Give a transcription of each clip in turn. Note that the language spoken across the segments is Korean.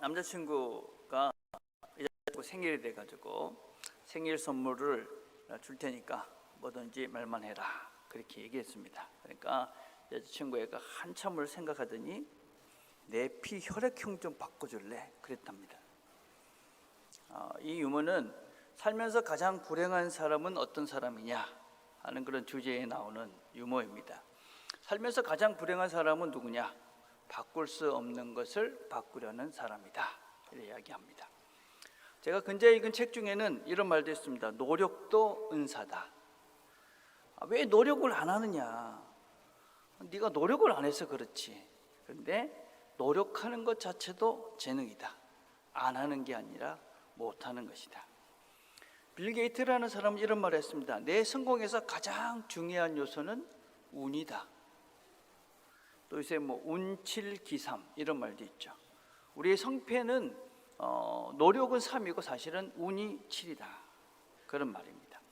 남자친구가 이제 생일이 돼가지고 생일 선물을 줄 테니까 뭐든지 말만 해라 그렇게 얘기했습니다. 그러니까 여자친구가 한참을 생각하더니 내 피 혈액형 좀 바꿔줄래 그랬답니다. 이 유머는 살면서 가장 불행한 사람은 어떤 사람이냐 하는 그런 주제에 나오는 유머입니다. 살면서 가장 불행한 사람은 누구냐? 바꿀 수 없는 것을 바꾸려는 사람이다 이렇게 이야기합니다. 제가 근자에 읽은 책 중에는 이런 말도 있습니다. 노력도 은사다. 왜 노력을 안 하느냐? 네가 노력을 안 해서 그렇지. 그런데 노력하는 것 자체도 재능이다. 안 하는 게 아니라 못하는 것이다. 빌 게이트라는 사람은 이런 말을 했습니다. 내 성공에서 가장 중요한 요소는 운이다. 또 요새 운칠기삼 이런 말도 있죠. 우리의 성패는 노력은 3이고 사실은 운이 7이다 그런 말입니다.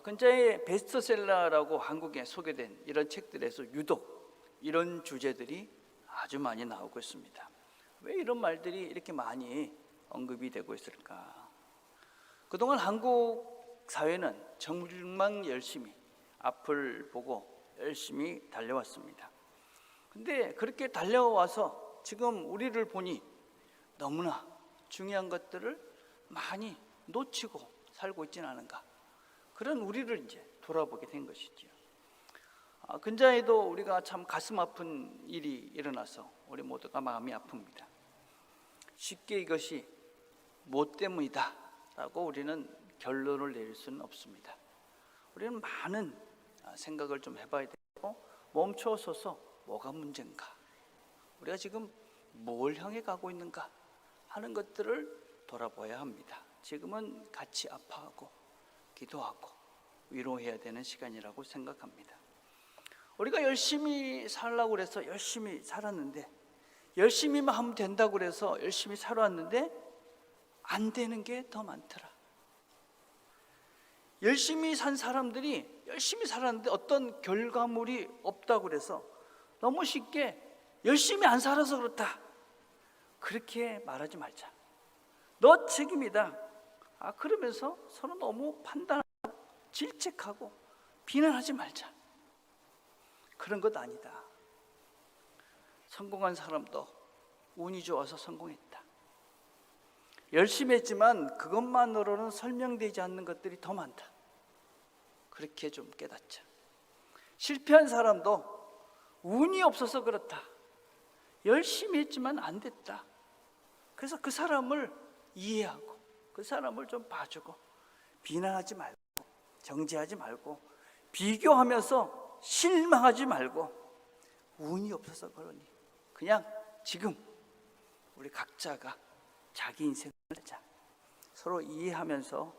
근자의 베스트셀러라고 한국에 소개된 이런 책들에서 유독 이런 주제들이 아주 많이 나오고 있습니다. 왜 이런 말들이 이렇게 많이 언급이 되고 있을까? 그동안 한국 사회는 정말 열심히 앞을 보고 열심히 달려왔습니다. 근데 그렇게 달려와서 지금 우리를 보니 너무나 중요한 것들을 많이 놓치고 살고 있지는 않은가, 그런 우리를 이제 돌아보게 된 것이지요. 근자에도 우리가 참 가슴 아픈 일이 일어나서 우리 모두가 마음이 아픕니다. 쉽게 이것이 무엇 때문이다 라고 우리는 결론을 내릴 수는 없습니다. 우리는 많은 생각을 좀 해봐야 되고, 멈춰서서 뭐가 문제인가, 우리가 지금 뭘 향해 가고 있는가 하는 것들을 돌아봐야 합니다. 지금은 같이 아파하고 기도하고 위로해야 되는 시간이라고 생각합니다. 우리가 열심히 살라고 해서 열심히 살았는데, 열심히만 하면 된다고 해서 열심히 살아왔는데 안 되는 게 더 많더라. 열심히 산 사람들이 열심히 살았는데 어떤 결과물이 없다고 해서 너무 쉽게 열심히 안 살아서 그렇다 그렇게 말하지 말자. 너 책임이다. 그러면서 서로 너무 판단하고 질책하고 비난하지 말자. 그런 것 아니다. 성공한 사람도 운이 좋아서 성공했다. 열심히 했지만 그것만으로는 설명되지 않는 것들이 더 많다. 그렇게 좀 깨닫자. 실패한 사람도 운이 없어서 그렇다. 열심히 했지만 안 됐다. 그래서 그 사람을 이해하고 그 사람을 좀 봐주고 비난하지 말고 정죄하지 말고 비교하면서 실망하지 말고, 운이 없어서 그러니 그냥 지금 우리 각자가 자기 인생을 살자. 서로 이해하면서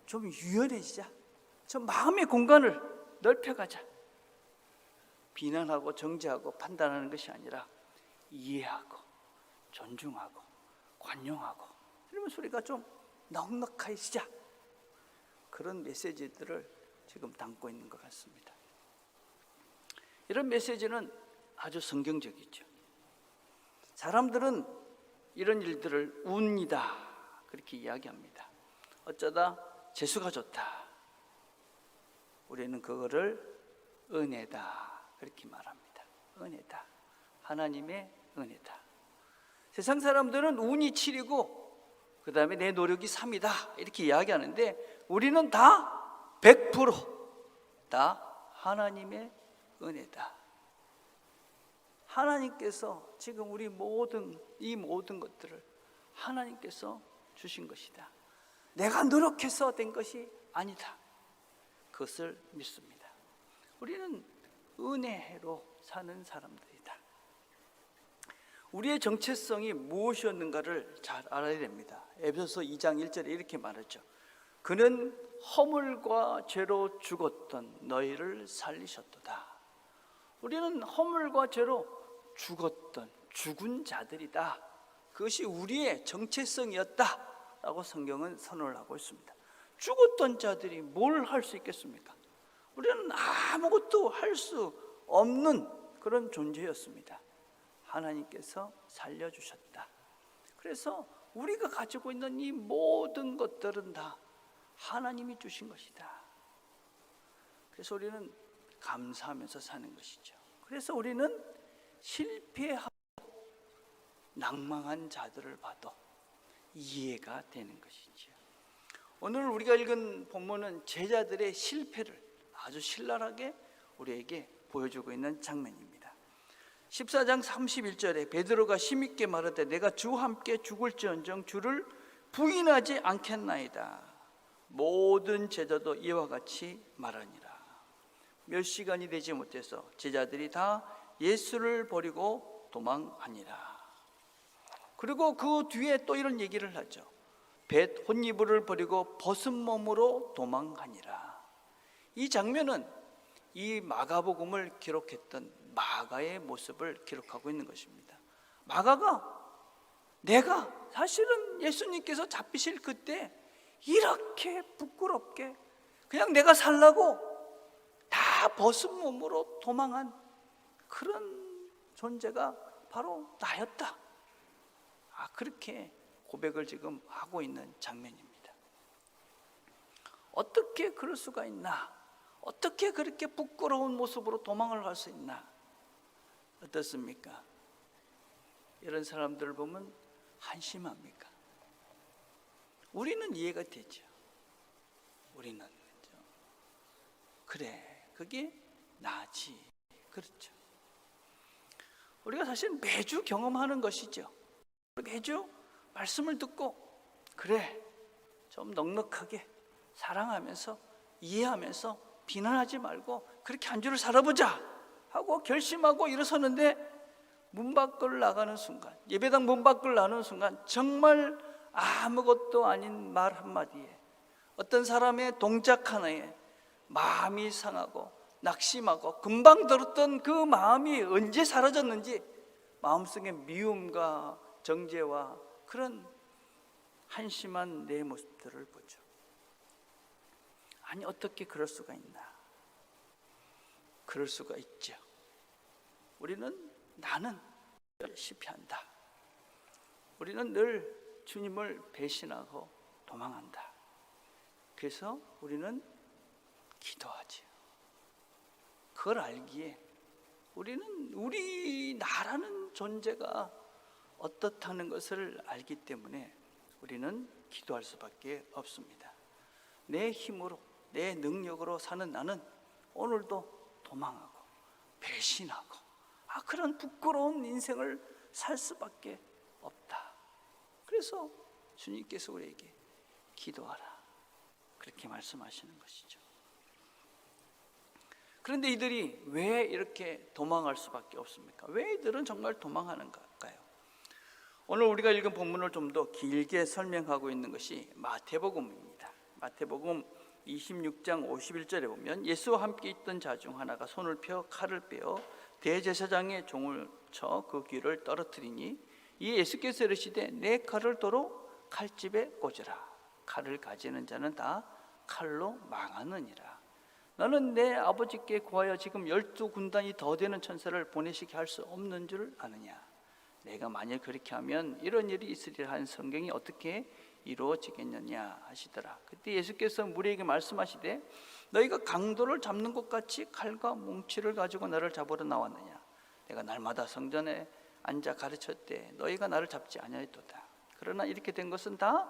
좀 유연해지자. 좀 마음의 공간을 넓혀가자. 비난하고 정죄하고 판단하는 것이 아니라 이해하고 존중하고 관용하고 이러면서 우리가 좀 넉넉해지자. 그런 메시지들을 지금 담고 있는 것 같습니다. 이런 메시지는 아주 성경적이죠. 사람들은 이런 일들을 운이다 그렇게 이야기합니다. 어쩌다 재수가 좋다. 우리는 그거를 은혜다 그렇게 말합니다. 은혜다. 하나님의 은혜다. 세상 사람들은 운이 7이고 그 다음에 내 노력이 3이다 이렇게 이야기하는데, 우리는 다 100% 하나님의 은혜다. 하나님께서 지금 우리 이 모든 것들을 하나님께서 주신 것이다. 내가 노력해서 된 것이 아니다. 그것을 믿습니다. 우리는 은혜로 사는 사람들이다. 우리의 정체성이 무엇이었는가를 잘 알아야 됩니다. 에베소서 2장 1절에 이렇게 말하죠. 그는 허물과 죄로 죽었던 너희를 살리셨도다. 우리는 허물과 죄로 죽은 자들이다. 그것이 우리의 정체성이었다 라고 성경은 선언을 하고 있습니다. 죽었던 자들이 뭘 할 수 있겠습니까? 우리는 아무것도 할 수 없는 그런 존재였습니다. 하나님께서 살려주셨다. 그래서 우리가 가지고 있는 이 모든 것들은 다 하나님이 주신 것이다. 그래서 우리는 감사하면서 사는 것이죠. 그래서 우리는 실패하고 낭망한 자들을 봐도 이해가 되는 것이죠. 오늘 우리가 읽은 본문은 제자들의 실패를 아주 신랄하게 우리에게 보여주고 있는 장면입니다. 14장 31절에 베드로가 힘있게 말하되 내가 주와 함께 죽을지언정 주를 부인하지 않겠나이다. 모든 제자도 이와 같이 말하니라. 몇 시간이 되지 못해서 제자들이 다 예수를 버리고 도망하니라. 그리고 그 뒤에 또 이런 얘기를 하죠. 벳 혼이불을 버리고 벗은 몸으로 도망하니라. 이 장면은 이 마가복음을 기록했던 마가의 모습을 기록하고 있는 것입니다. 마가가 내가 사실은 예수님께서 잡히실 그때 이렇게 부끄럽게 그냥 내가 살라고 다 벗은 몸으로 도망한 그런 존재가 바로 나였다. 그렇게 고백을 지금 하고 있는 장면입니다. 어떻게 그럴 수가 있나? 어떻게 그렇게 부끄러운 모습으로 도망을 갈 수 있나? 어떻습니까? 이런 사람들을 보면 한심합니까? 우리는 이해가 되죠. 우리는 그렇죠? 그래, 그게 나지. 그렇죠. 우리가 사실 매주 경험하는 것이죠. 매주 말씀을 듣고 그래, 좀 넉넉하게 사랑하면서 이해하면서 비난하지 말고 그렇게 한 주를 살아보자 하고 결심하고 일어서는데 문 밖을 나가는 순간, 예배당 문 밖을 나가는 순간 정말 아무것도 아닌 말 한마디에, 어떤 사람의 동작 하나에 마음이 상하고 낙심하고 금방 들었던 그 마음이 언제 사라졌는지 마음속에 미움과 정죄와 그런 한심한 내 모습들을 보죠. 아니, 어떻게 그럴 수가 있나? 그럴 수가 있죠. 나는 실패한다. 우리는 늘 주님을 배신하고 도망한다. 그래서 우리는 기도하지. 그걸 알기에 우리 나라는 존재가 어떻다는 것을 알기 때문에 우리는 기도할 수밖에 없습니다. 내 힘으로, 내 능력으로 사는 나는 오늘도 도망하고 배신하고 그런 부끄러운 인생을 살 수밖에 없다. 그래서 주님께서 우리에게 기도하라, 그렇게 말씀하시는 것이죠. 그런데 이들이 왜 이렇게 도망할 수밖에 없습니까? 왜 이들은 정말 도망하는 걸까요? 오늘 우리가 읽은 본문을 좀 더 길게 설명하고 있는 것이 마태복음입니다. 마태복음 26장 51절에 보면 예수와 함께 있던 자 중 하나가 손을 펴 칼을 빼어 대제사장의 종을 쳐 그 귀를 떨어뜨리니 이 예수께서 이르시되 내 칼을 도로 칼집에 꽂으라. 칼을 가지는 자는 다 칼로 망하느니라. 너는 내 아버지께 구하여 지금 12군단이 더 되는 천사를 보내시게 할 수 없는 줄 아느냐? 내가 만일 그렇게 하면 이런 일이 있으리라 한 성경이 어떻게 이루어지겠느냐 하시더라. 그때 예수께서 무리에게 말씀하시되 너희가 강도를 잡는 것 같이 칼과 뭉치를 가지고 나를 잡으러 나왔느냐? 내가 날마다 성전에 앉아 가르쳤되 너희가 나를 잡지 아니하였도다. 그러나 이렇게 된 것은 다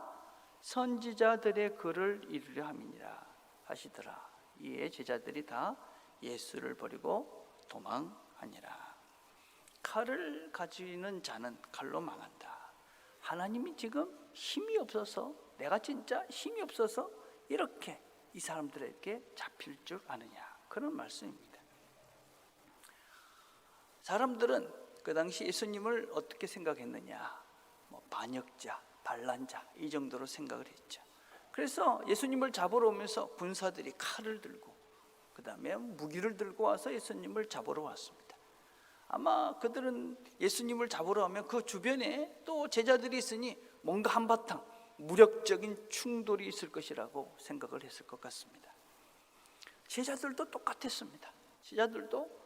선지자들의 글을 이루려 함이니라 하시더라. 이에 제자들이 다 예수를 버리고 도망하니라. 칼을 가지는 자는 칼로 망한다. 하나님이 지금 힘이 없어서, 내가 진짜 힘이 없어서 이렇게 이 사람들에게 잡힐 줄 아느냐, 그런 말씀입니다. 사람들은 그 당시 예수님을 어떻게 생각했느냐? 반역자, 반란자, 이 정도로 생각을 했죠. 그래서 예수님을 잡으러 오면서 군사들이 칼을 들고 그 다음에 무기를 들고 와서 예수님을 잡으러 왔습니다. 아마 그들은 예수님을 잡으러 오면 그 주변에 또 제자들이 있으니 뭔가 한바탕 무력적인 충돌이 있을 것이라고 생각을 했을 것 같습니다. 제자들도 똑같았습니다. 제자들도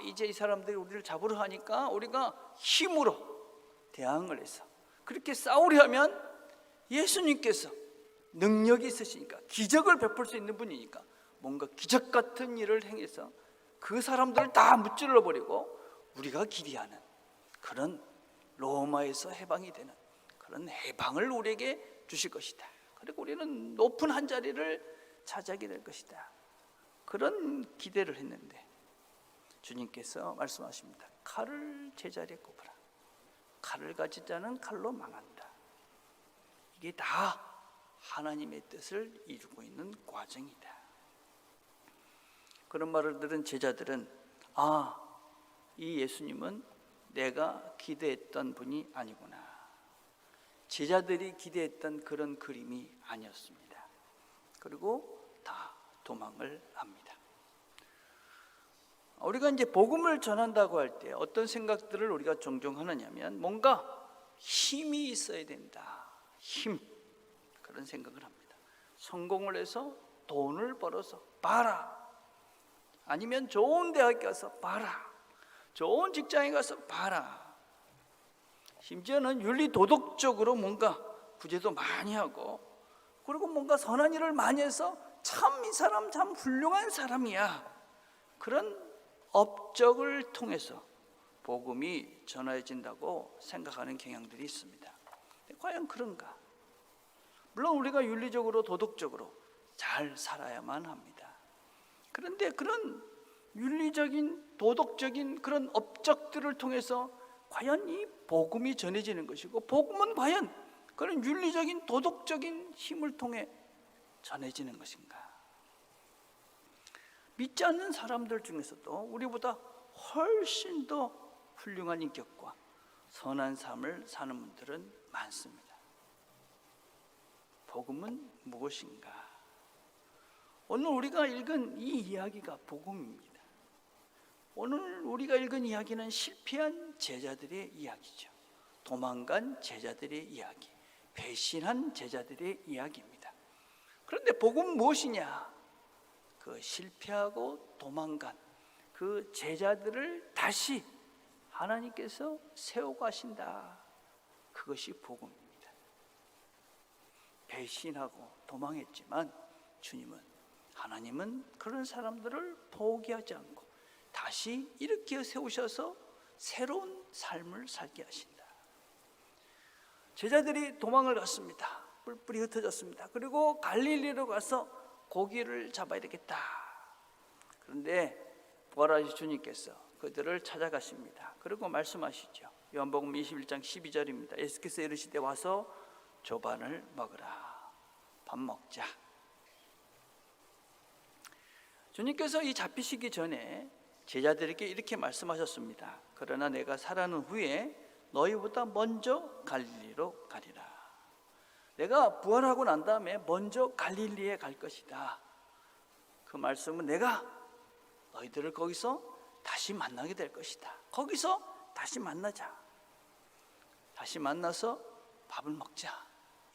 이제 이 사람들이 우리를 잡으러 하니까 우리가 힘으로 대항을 해서 그렇게 싸우려면 예수님께서 능력이 있으시니까, 기적을 베풀 수 있는 분이니까 뭔가 기적 같은 일을 행해서 그 사람들을 다 무찔러 버리고 우리가 기대하는 그런 로마에서 해방이 되는 그런 해방을 우리에게 주실 것이다. 그리고 우리는 높은 한 자리를 차지하게 될 것이다. 그런 기대를 했는데 주님께서 말씀하십니다. 칼을 제자리에 꼽으라. 칼을 가진 자는 칼로 망한다. 이게 다 하나님의 뜻을 이루고 있는 과정이다. 그런 말을 들은 제자들은 이 예수님은 내가 기대했던 분이 아니구나. 제자들이 기대했던 그런 그림이 아니었습니다. 그리고 다 도망을 합니다. 우리가 이제 복음을 전한다고 할 때 어떤 생각들을 우리가 종종 하느냐면 뭔가 힘이 있어야 된다. 힘. 그런 생각을 합니다. 성공을 해서 돈을 벌어서 봐라. 아니면 좋은 대학 가서 봐라. 좋은 직장에 가서 봐라. 심지어는 윤리 도덕적으로 뭔가 구제도 많이 하고, 그리고 뭔가 선한 일을 많이 해서 참 이 사람 참 훌륭한 사람이야. 그런 업적을 통해서 복음이 전해진다고 생각하는 경향들이 있습니다. 과연 그런가? 물론 우리가 윤리적으로 도덕적으로 잘 살아야만 합니다. 그런데 그런 윤리적인 도덕적인 그런 업적들을 통해서 과연 이 복음이 전해지는 것이고, 복음은 과연 그런 윤리적인 도덕적인 힘을 통해 전해지는 것인가? 믿지 않는 사람들 중에서도 우리보다 훨씬 더 훌륭한 인격과 선한 삶을 사는 분들은 많습니다. 복음은 무엇인가? 오늘 우리가 읽은 이 이야기가 복음입니다. 오늘 우리가 읽은 이야기는 실패한 제자들의 이야기죠. 도망간 제자들의 이야기, 배신한 제자들의 이야기입니다. 그런데 복음은 무엇이냐? 그 실패하고 도망간 그 제자들을 다시 하나님께서 세워가신다. 그것이 복음입니다. 배신하고 도망했지만 하나님은 그런 사람들을 포기하지 않고 다시 일으켜 세우셔서 새로운 삶을 살게 하신다. 제자들이 도망을 갔습니다. 뿔뿔이 흩어졌습니다. 그리고 갈릴리로 가서 고기를 잡아야 되겠다. 그런데 부활하신 주님께서 그들을 찾아가십니다. 그리고 말씀하시죠. 요한복음 21장 12절입니다. 예수께서 이르시되 와서 조반을 먹으라. 밥 먹자. 주님께서 이 잡히시기 전에 제자들에게 이렇게 말씀하셨습니다. 그러나 내가 살아난 후에 너희보다 먼저 갈릴리로 가리라. 내가 부활하고 난 다음에 먼저 갈릴리에 갈 것이다. 그 말씀은 내가 너희들을 거기서 다시 만나게 될 것이다. 거기서 다시 만나자. 다시 만나서 밥을 먹자.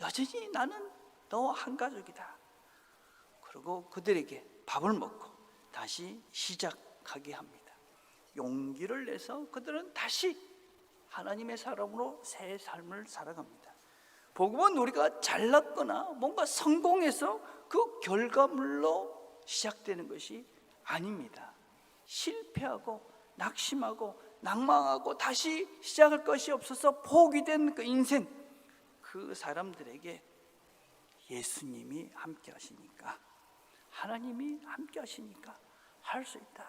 여전히 나는 너와 한 가족이다. 그리고 그들에게 밥을 먹고 다시 시작하게 합니다. 용기를 내서 그들은 다시 하나님의 사람으로 새 삶을 살아갑니다. 복음은 우리가 잘났거나 뭔가 성공해서 그 결과물로 시작되는 것이 아닙니다. 실패하고 낙심하고 낭망하고 다시 시작할 것이 없어서 포기된 그 인생, 그 사람들에게 예수님이 함께 하시니까, 하나님이 함께 하시니까 할 수 있다.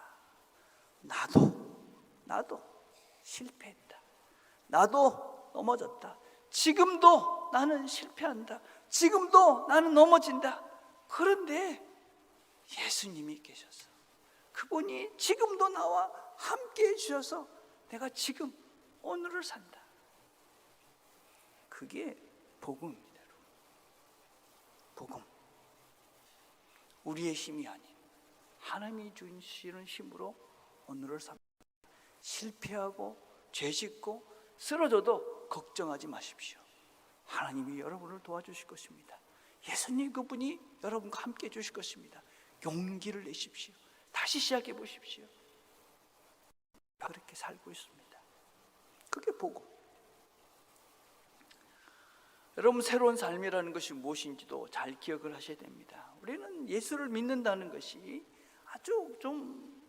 나도 실패했다. 나도 넘어졌다. 지금도 나는 실패한다. 지금도 나는 넘어진다. 그런데 예수님이 계셔서 그분이 지금도 나와 함께 해주셔서 내가 지금 오늘을 산다. 그게 복음입니다. 복음. 우리의 힘이 아닌 하나님이 주시는 힘으로 오늘을 삽니다. 실패하고 죄짓고 쓰러져도 걱정하지 마십시오. 하나님이 여러분을 도와주실 것입니다. 예수님 그분이 여러분과 함께 해주실 것입니다. 용기를 내십시오. 다시 시작해 보십시오. 그렇게 살고 있습니다. 그게 복음. 여러분, 새로운 삶이라는 것이 무엇인지도 잘 기억을 하셔야 됩니다. 우리는 예수를 믿는다는 것이 아주 좀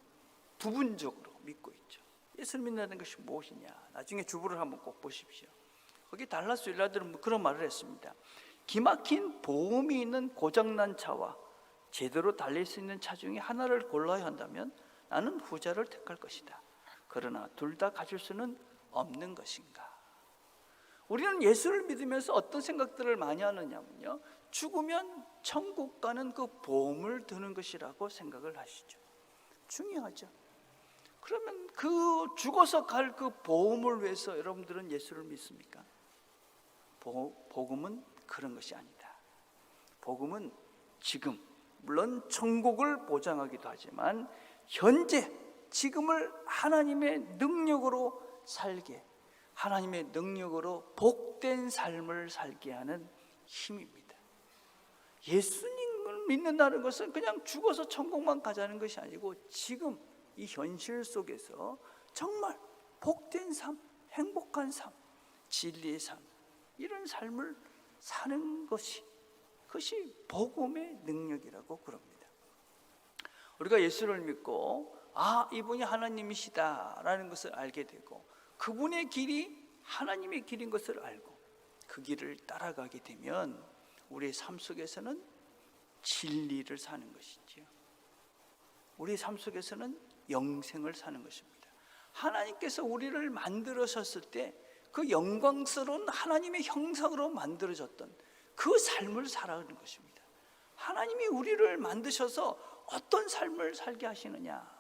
부분적으로 믿고 있죠. 예수를 믿는다는 것이 무엇이냐, 나중에 주부를 한번 꼭 보십시오. 거기 달라스 일라들은 그런 말을 했습니다. 기막힌 보험이 있는 고장난 차와 제대로 달릴 수 있는 차 중에 하나를 골라야 한다면 나는 후자를 택할 것이다. 그러나 둘 다 가질 수는 없는 것인가. 우리는 예수를 믿으면서 어떤 생각들을 많이 하느냐면요, 죽으면 천국 가는 그 보험을 드는 것이라고 생각을 하시죠. 중요하죠. 그러면 그 죽어서 갈 그 보험을 위해서 여러분들은 예수를 믿습니까? 복음은 그런 것이 아니다. 복음은 지금, 물론 천국을 보장하기도 하지만 현재 지금을 하나님의 능력으로 살게, 하나님의 능력으로 복된 삶을 살게 하는 힘입니다. 예수님을 믿는다는 것은 그냥 죽어서 천국만 가자는 것이 아니고 지금 이 현실 속에서 정말 복된 삶, 행복한 삶, 진리의 삶, 이런 삶을 사는 것이, 그것이 복음의 능력이라고 그럽니다. 우리가 예수를 믿고 이분이 하나님이시다라는 것을 알게 되고 그분의 길이 하나님의 길인 것을 알고 그 길을 따라가게 되면 우리의 삶 속에서는 진리를 사는 것이지요. 우리의 삶 속에서는 영생을 사는 것입니다. 하나님께서 우리를 만들으셨을 때 그 영광스러운 하나님의 형상으로 만들어졌던 그 삶을 살아가는 것입니다. 하나님이 우리를 만드셔서 어떤 삶을 살게 하시느냐?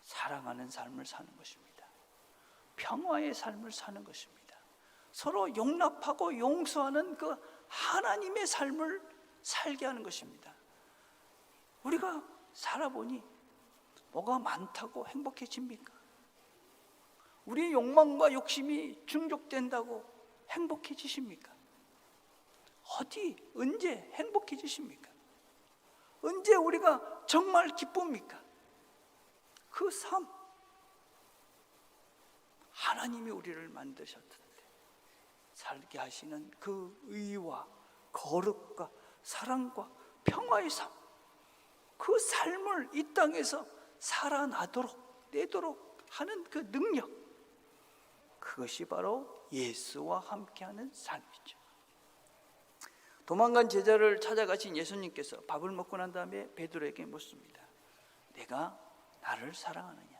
사랑하는 삶을 사는 것입니다. 평화의 삶을 사는 것입니다. 서로 용납하고 용서하는 그 하나님의 삶을 살게 하는 것입니다. 우리가 살아보니 뭐가 많다고 행복해집니까? 우리의 욕망과 욕심이 충족된다고 행복해지십니까? 어디, 언제 행복해지십니까? 언제 우리가 정말 기쁩니까? 그 삶, 하나님이 우리를 만드셨는데 살게 하시는 그 의와 거룩과 사랑과 평화의 삶, 그 삶을 이 땅에서 살아나도록 내도록 하는 그 능력, 그것이 바로 예수와 함께하는 삶이죠. 도망간 제자를 찾아가신 예수님께서 밥을 먹고 난 다음에 베드로에게 묻습니다. 내가 나를 사랑하느냐?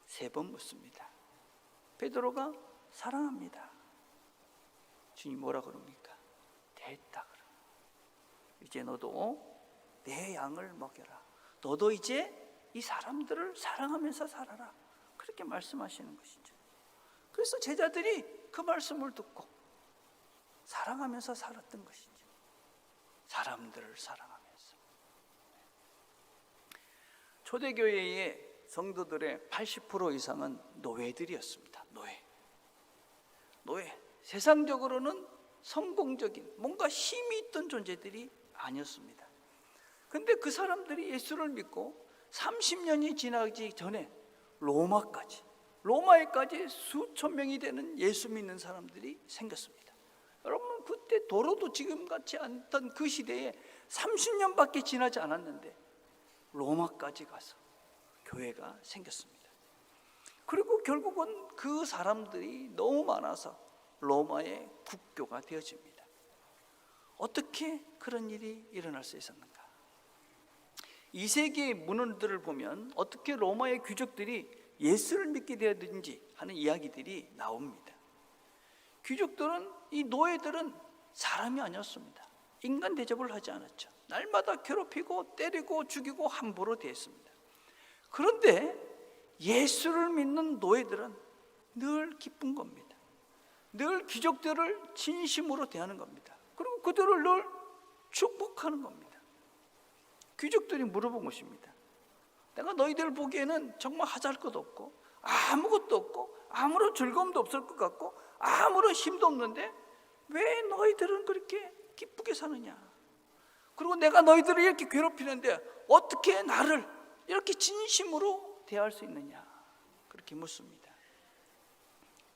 3번 묻습니다. 베드로가 사랑합니다. 주님 뭐라 그럽니까? 됐다 그러. 이제 너도 내 양을 먹여라. 너도 이제 이 사람들을 사랑하면서 살아라. 그렇게 말씀하시는 것이죠. 그래서 제자들이 그 말씀을 듣고 사랑하면서 살았던 것이죠. 사람들을 사랑하면서. 초대교회의 성도들의 80% 이상은 노예들이었습니다. 노예. 세상적으로는 성공적인 뭔가 힘이 있던 존재들이 아니었습니다. 근데 그 사람들이 예수를 믿고 30년이 지나기 전에 로마에까지 수천 명이 되는 예수 믿는 사람들이 생겼습니다. 여러분, 그때 도로도 지금 같지 않던 그 시대에 30년밖에 지나지 않았는데 로마까지 가서 교회가 생겼습니다. 그리고 결국은 그 사람들이 너무 많아서 로마의 국교가 되어집니다. 어떻게 그런 일이 일어날 수 있었는가? 2세기의 문헌들을 보면 어떻게 로마의 귀족들이 예수를 믿게 되었는지 하는 이야기들이 나옵니다. 귀족들은, 이 노예들은 사람이 아니었습니다. 인간 대접을 하지 않았죠. 날마다 괴롭히고 때리고 죽이고 함부로 대했습니다. 그런데 예수를 믿는 노예들은 늘 기쁜 겁니다. 늘 귀족들을 진심으로 대하는 겁니다. 그리고 그들을 늘 축복하는 겁니다. 귀족들이 물어본 것입니다. 내가 너희들 보기에는 정말 하잘 것도 없고 아무것도 없고 아무런 즐거움도 없을 것 같고 아무런 힘도 없는데 왜 너희들은 그렇게 기쁘게 사느냐? 그리고 내가 너희들을 이렇게 괴롭히는데 어떻게 나를 이렇게 진심으로 대할 수 있느냐? 그렇게 묻습니다.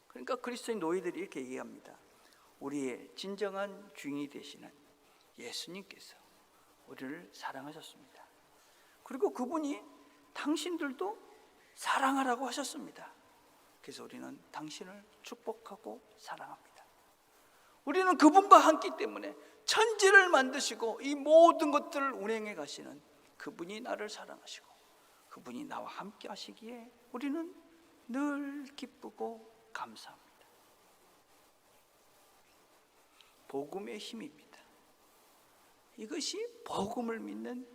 그러니까 그리스도인 노예들이 이렇게 얘기합니다. 우리의 진정한 주인이 되시는 예수님께서 우리를 사랑하셨습니다. 그리고 그분이 당신들도 사랑하라고 하셨습니다. 그래서 우리는 당신을 축복하고 사랑합니다. 우리는 그분과 함께 때문에 천지를 만드시고 이 모든 것들을 운행해 가시는 그분이 나를 사랑하시고 그분이 나와 함께 하시기에 우리는 늘 기쁘고 감사합니다. 복음의 힘입니다. 이것이 복음을 믿는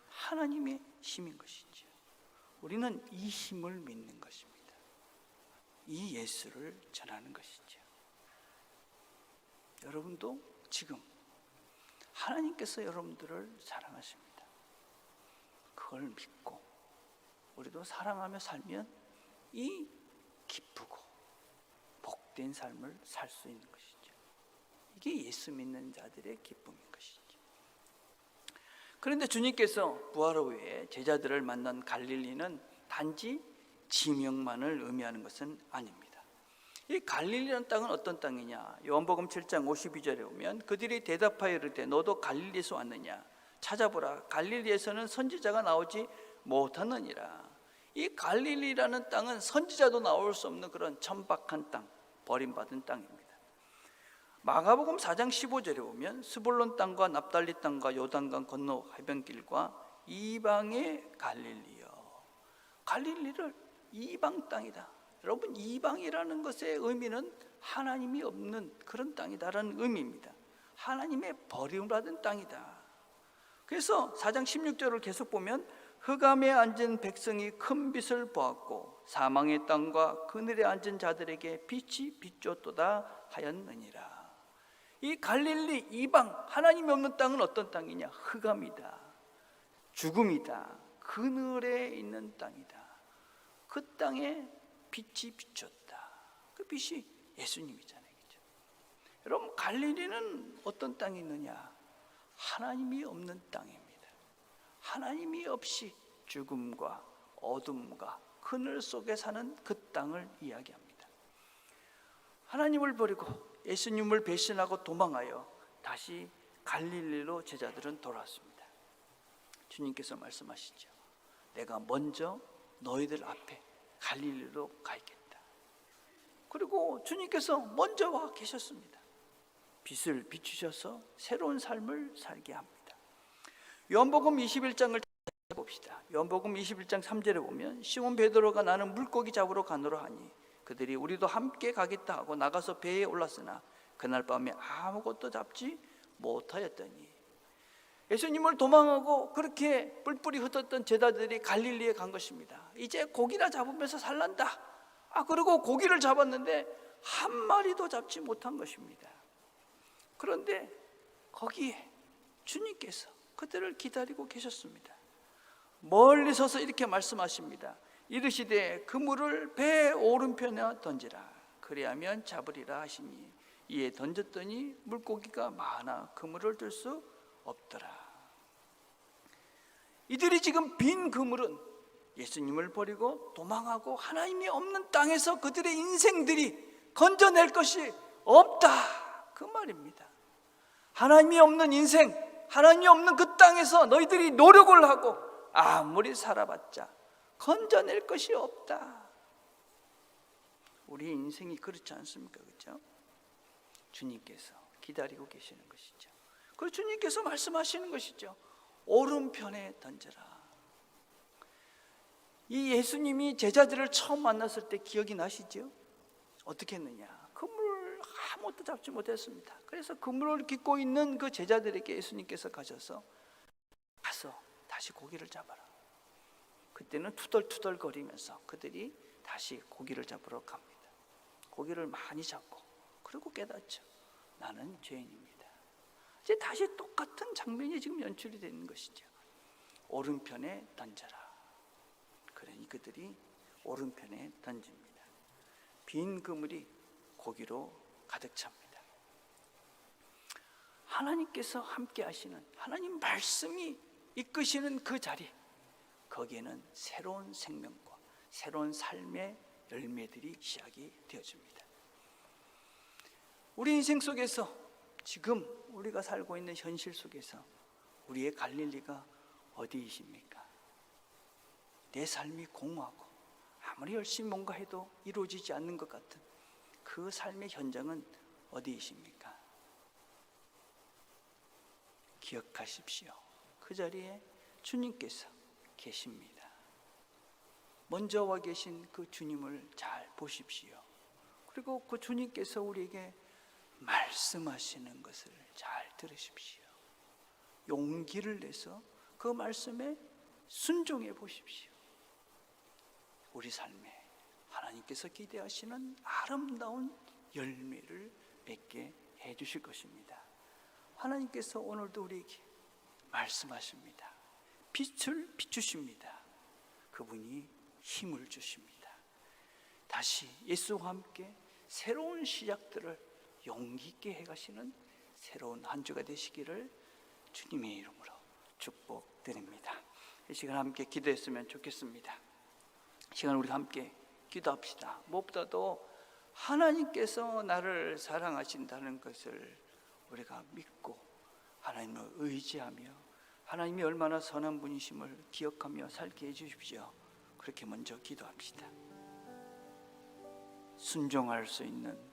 하나님의 힘인 것이죠. 우리는 이 힘을 믿는 것입니다. 이 예수를 전하는 것이죠. 여러분도 지금 하나님께서 여러분들을 사랑하십니다. 그걸 믿고 우리도 사랑하며 살면 이 기쁘고 복된 삶을 살 수 있는 것이죠. 이게 예수 믿는 자들의 기쁨인 것이죠. 그런데 주님께서 부활 후에 제자들을 만난 갈릴리는 단지 지명만을 의미하는 것은 아닙니다. 이 갈릴리라는 땅은 어떤 땅이냐? 요한복음 7장 52절에 보면 그들이 대답하여 이르되 너도 갈릴리에서 왔느냐? 찾아보라. 갈릴리에서는 선지자가 나오지 못하느니라. 이 갈릴리라는 땅은 선지자도 나올 수 없는 그런 천박한 땅, 버림받은 땅입니다. 마가복음 4장 15절에 보면 스불론 땅과 납달리 땅과 요단강 건너 해변길과 이방의 갈릴리요. 갈릴리를 이방 땅이다. 여러분, 이방이라는 것의 의미는 하나님이 없는 그런 땅이다라는 의미입니다. 하나님의 버림받은 땅이다. 그래서 4장 16절을 계속 보면 흑암에 앉은 백성이 큰 빛을 보았고 사망의 땅과 그늘에 앉은 자들에게 빛이 비추었도다 하였느니라. 이 갈릴리 이방 하나님이 없는 땅은 어떤 땅이냐? 흑암이다, 죽음이다, 그늘에 있는 땅이다. 그 땅에 빛이 비쳤다. 그 빛이 예수님이잖아요, 그렇죠? 여러분, 갈릴리는 어떤 땅이 있느냐? 하나님이 없는 땅입니다. 하나님이 없이 죽음과 어둠과 그늘 속에 사는 그 땅을 이야기합니다. 하나님을 버리고 예수님을 배신하고 도망하여 다시 갈릴리로 제자들은 돌아왔습니다. 주님께서 말씀하시죠. 내가 먼저 너희들 앞에 갈릴리로 가겠다. 그리고 주님께서 먼저 와 계셨습니다. 빛을 비추셔서 새로운 삶을 살게 합니다. 요한복음 21장을 봅시다. 요한복음 21장 3절에 보면 시몬 베드로가 나는 물고기 잡으러 가노라 하니 그들이 우리도 함께 가겠다 하고 나가서 배에 올랐으나 그날 밤에 아무것도 잡지 못하였더니 예수님을 도망하고 그렇게 뿔뿔이 흩었던 제자들이 갈릴리에 간 것입니다. 이제 고기나 잡으면서 살란다. 그리고 고기를 잡았는데 한 마리도 잡지 못한 것입니다. 그런데 거기에 주님께서 그들을 기다리고 계셨습니다. 멀리 서서 이렇게 말씀하십니다. 이르시되 그물을 배 오른편에 던지라. 그리하면 잡으리라 하시니 이에 던졌더니 물고기가 많아 그물을 들 수 없더라. 이들이 지금 빈 그물은 예수님을 버리고 도망하고 하나님이 없는 땅에서 그들의 인생들이 건져낼 것이 없다, 그 말입니다. 하나님이 없는 인생, 하나님이 없는 그 땅에서 너희들이 노력을 하고 아무리 살아봤자 건져낼 것이 없다. 우리 인생이 그렇지 않습니까? 그렇죠? 주님께서 기다리고 계시는 것이죠. 그리고 주님께서 말씀하시는 것이죠. 오른편에 던져라. 이 예수님이 제자들을 처음 만났을 때 기억이 나시죠? 어떻게 했느냐? 그물 아무것도 잡지 못했습니다. 그래서 그물을 깃고 있는 그 제자들에게 예수님께서 가셔서 가서 다시 고기를 잡아라. 그때는 투덜투덜 거리면서 그들이 다시 고기를 잡으러 갑니다. 고기를 많이 잡고 그리고 깨닫죠. 나는 죄인입니다. 이제 다시 똑같은 장면이 지금 연출이 되는 것이죠. 오른편에 던져라. 그러니 그들이 오른편에 던집니다. 빈 그물이 고기로 가득 찹니다. 하나님께서 함께 하시는 하나님 말씀이 이끄시는 그 자리, 거기에는 새로운 생명과 새로운 삶의 열매들이 시작이 되어집니다. 우리 인생 속에서, 지금 우리가 살고 있는 현실 속에서 우리의 갈릴리가 어디이십니까? 내 삶이 공허하고 아무리 열심히 뭔가 해도 이루어지지 않는 것 같은 그 삶의 현장은 어디이십니까? 기억하십시오. 그 자리에 주님께서 계십니다. 먼저 와 계신 그 주님을 잘 보십시오. 그리고 그 주님께서 우리에게 말씀하시는 것을 잘 들으십시오. 용기를 내서 그 말씀에 순종해 보십시오. 우리 삶에 하나님께서 기대하시는 아름다운 열매를 맺게 해 주실 것입니다. 하나님께서 오늘도 우리에게 말씀하십니다. 빛을 비추십니다. 그분이 힘을 주십니다. 다시 예수와 함께 새로운 시작들을 용기 있게 해가시는 새로운 한 주가 되시기를 주님의 이름으로 축복드립니다. 이 시간 함께 기도했으면 좋겠습니다. 이 시간 우리 함께 기도합시다. 무엇보다도 하나님께서 나를 사랑하신다는 것을 우리가 믿고 하나님을 의지하며 하나님이 얼마나 선한 분이심을 기억하며 살게 해주십시오. 그렇게 먼저 기도합시다. 순종할 수 있는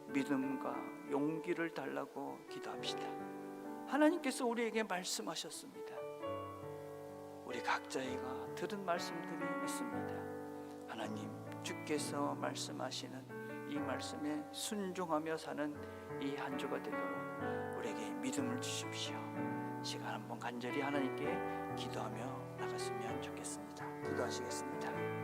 믿음과 용기를 달라고 기도합시다. 하나님께서 우리에게 말씀하셨습니다. 우리 각자가 들은 말씀들이 있습니다. 하나님, 주께서 말씀하시는 이 말씀에 순종하며 사는 이 한 주가 되도록 우리에게 믿음을 주십시오. 시간 한번 간절히 하나님께 기도하며 나갔으면 좋겠습니다. 기도하시겠습니다.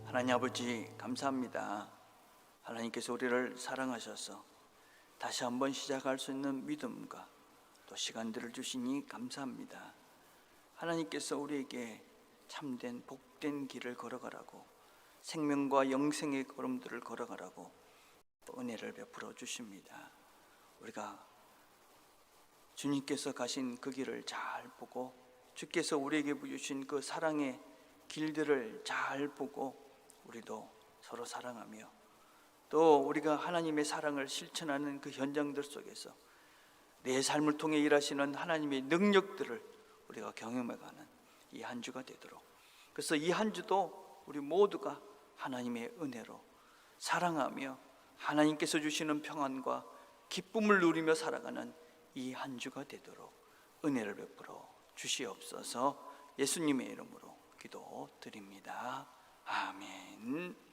하나님 아버지, 감사합니다. 하나님께서 우리를 사랑하셔서 다시 한번 시작할 수 있는 믿음과 또 시간들을 주시니 감사합니다. 하나님께서 우리에게 참된 복된 길을 걸어가라고, 생명과 영생의 걸음들을 걸어가라고 은혜를 베풀어 주십니다. 우리가 주님께서 가신 그 길을 잘 보고 주께서 우리에게 주신 그 사랑의 길들을 잘 보고 우리도 서로 사랑하며 또 우리가 하나님의 사랑을 실천하는 그 현장들 속에서 내 삶을 통해 일하시는 하나님의 능력들을 우리가 경험해가는 이 한 주가 되도록, 그래서 이 한 주도 우리 모두가 하나님의 은혜로 사랑하며 하나님께서 주시는 평안과 기쁨을 누리며 살아가는 이 한 주가 되도록 은혜를 베풀어 주시옵소서. 예수님의 이름으로 기도드립니다. 아멘.